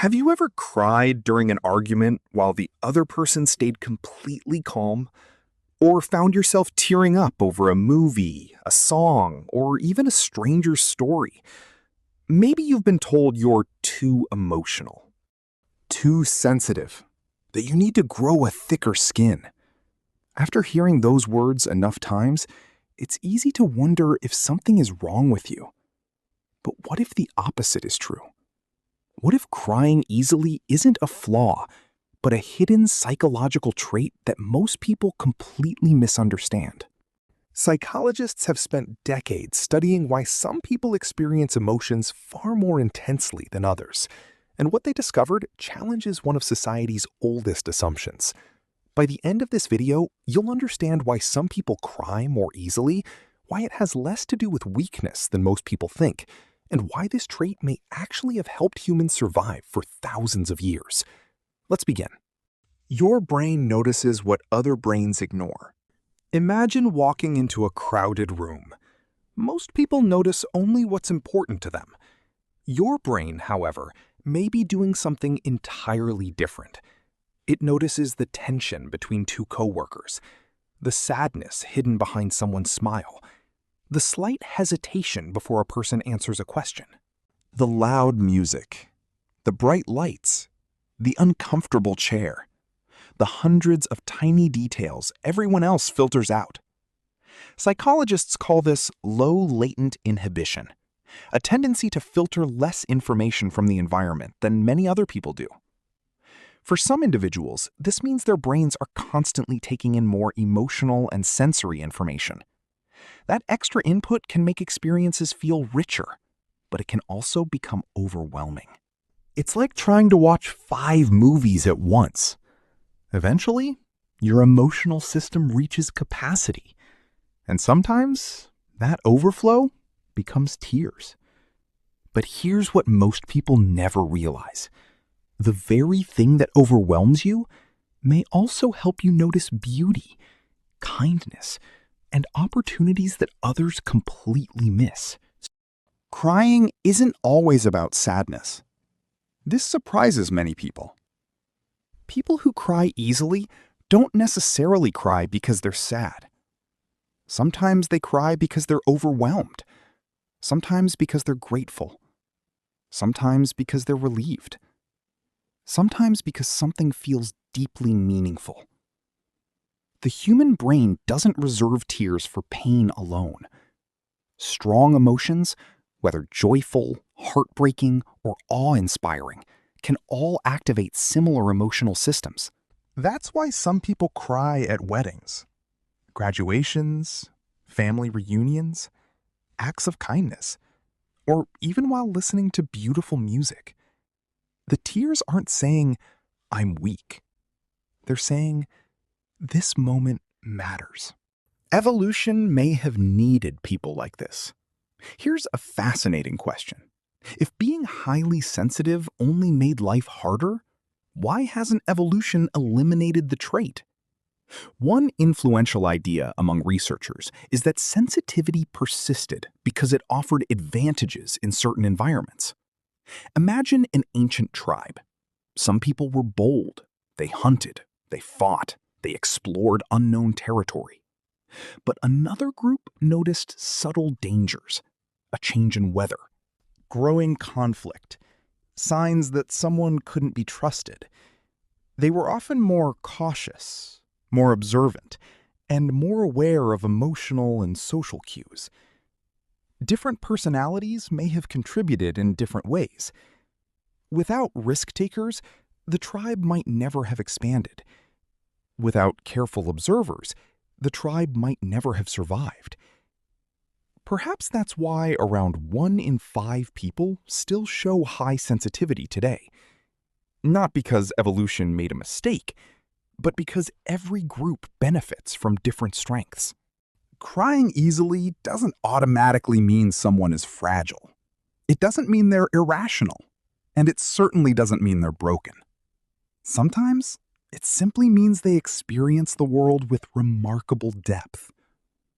Have you ever cried during an argument while the other person stayed completely calm? Or found yourself tearing up over a movie, a song, or even a stranger's story? Maybe you've been told you're too emotional, too sensitive, that you need to grow a thicker skin. After hearing those words enough times, it's easy to wonder if something is wrong with you. But what if the opposite is true? What if crying easily isn't a flaw, but a hidden psychological trait that most people completely misunderstand? Psychologists have spent decades studying why some people experience emotions far more intensely than others, and what they discovered challenges one of society's oldest assumptions. By the end of this video, you'll understand why some people cry more easily, why it has less to do with weakness than most people think, and why this trait may actually have helped humans survive for thousands of years. Let's begin. Your brain notices what other brains ignore. Imagine walking into a crowded room. Most people notice only what's important to them. Your brain, however, may be doing something entirely different. It notices the tension between two coworkers, the sadness hidden behind someone's smile, the slight hesitation before a person answers a question, the loud music, the bright lights, the uncomfortable chair, the hundreds of tiny details everyone else filters out. Psychologists call this low latent inhibition, a tendency to filter less information from the environment than many other people do. For some individuals, this means their brains are constantly taking in more emotional and sensory information. That extra input can make experiences feel richer, but it can also become overwhelming. It's like trying to watch 5 movies at once. Eventually, your emotional system reaches capacity, and sometimes that overflow becomes tears. But here's what most people never realize. The very thing that overwhelms you may also help you notice beauty, kindness, and opportunities that others completely miss. Crying isn't always about sadness. This surprises many people. People who cry easily don't necessarily cry because they're sad. Sometimes they cry because they're overwhelmed. Sometimes because they're grateful. Sometimes because they're relieved. Sometimes because something feels deeply meaningful. The human brain doesn't reserve tears for pain alone. Strong emotions, whether joyful, heartbreaking, or awe-inspiring, can all activate similar emotional systems. That's why some people cry at weddings, graduations, family reunions, acts of kindness, or even while listening to beautiful music. The tears aren't saying, "I'm weak." They're saying, "This moment matters." Evolution may have needed people like this. Here's a fascinating question. If being highly sensitive only made life harder, why hasn't evolution eliminated the trait? One influential idea among researchers is that sensitivity persisted because it offered advantages in certain environments. Imagine an ancient tribe. Some people were bold. They hunted. They fought. They explored unknown territory. But another group noticed subtle dangers, a change in weather, growing conflict, signs that someone couldn't be trusted. They were often more cautious, more observant, and more aware of emotional and social cues. Different personalities may have contributed in different ways. Without risk-takers, the tribe might never have expanded. Without careful observers, the tribe might never have survived. Perhaps that's why around 1 in 5 people still show high sensitivity today. Not because evolution made a mistake, but because every group benefits from different strengths. Crying easily doesn't automatically mean someone is fragile. It doesn't mean they're irrational, and it certainly doesn't mean they're broken. Sometimes, it simply means they experience the world with remarkable depth.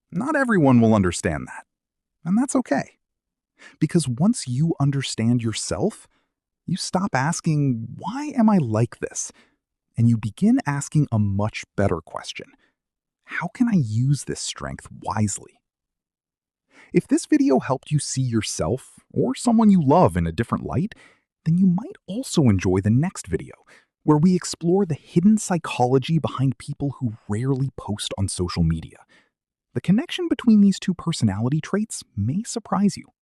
Not everyone will understand that, and that's okay. Because once you understand yourself, You stop asking, why am I like this? And you begin asking a much better question. How can I use this strength wisely? If this video helped you see yourself or someone you love in a different light, then you might also enjoy the next video, where we explore the hidden psychology behind people who rarely post on social media. The connection between these two personality traits may surprise you.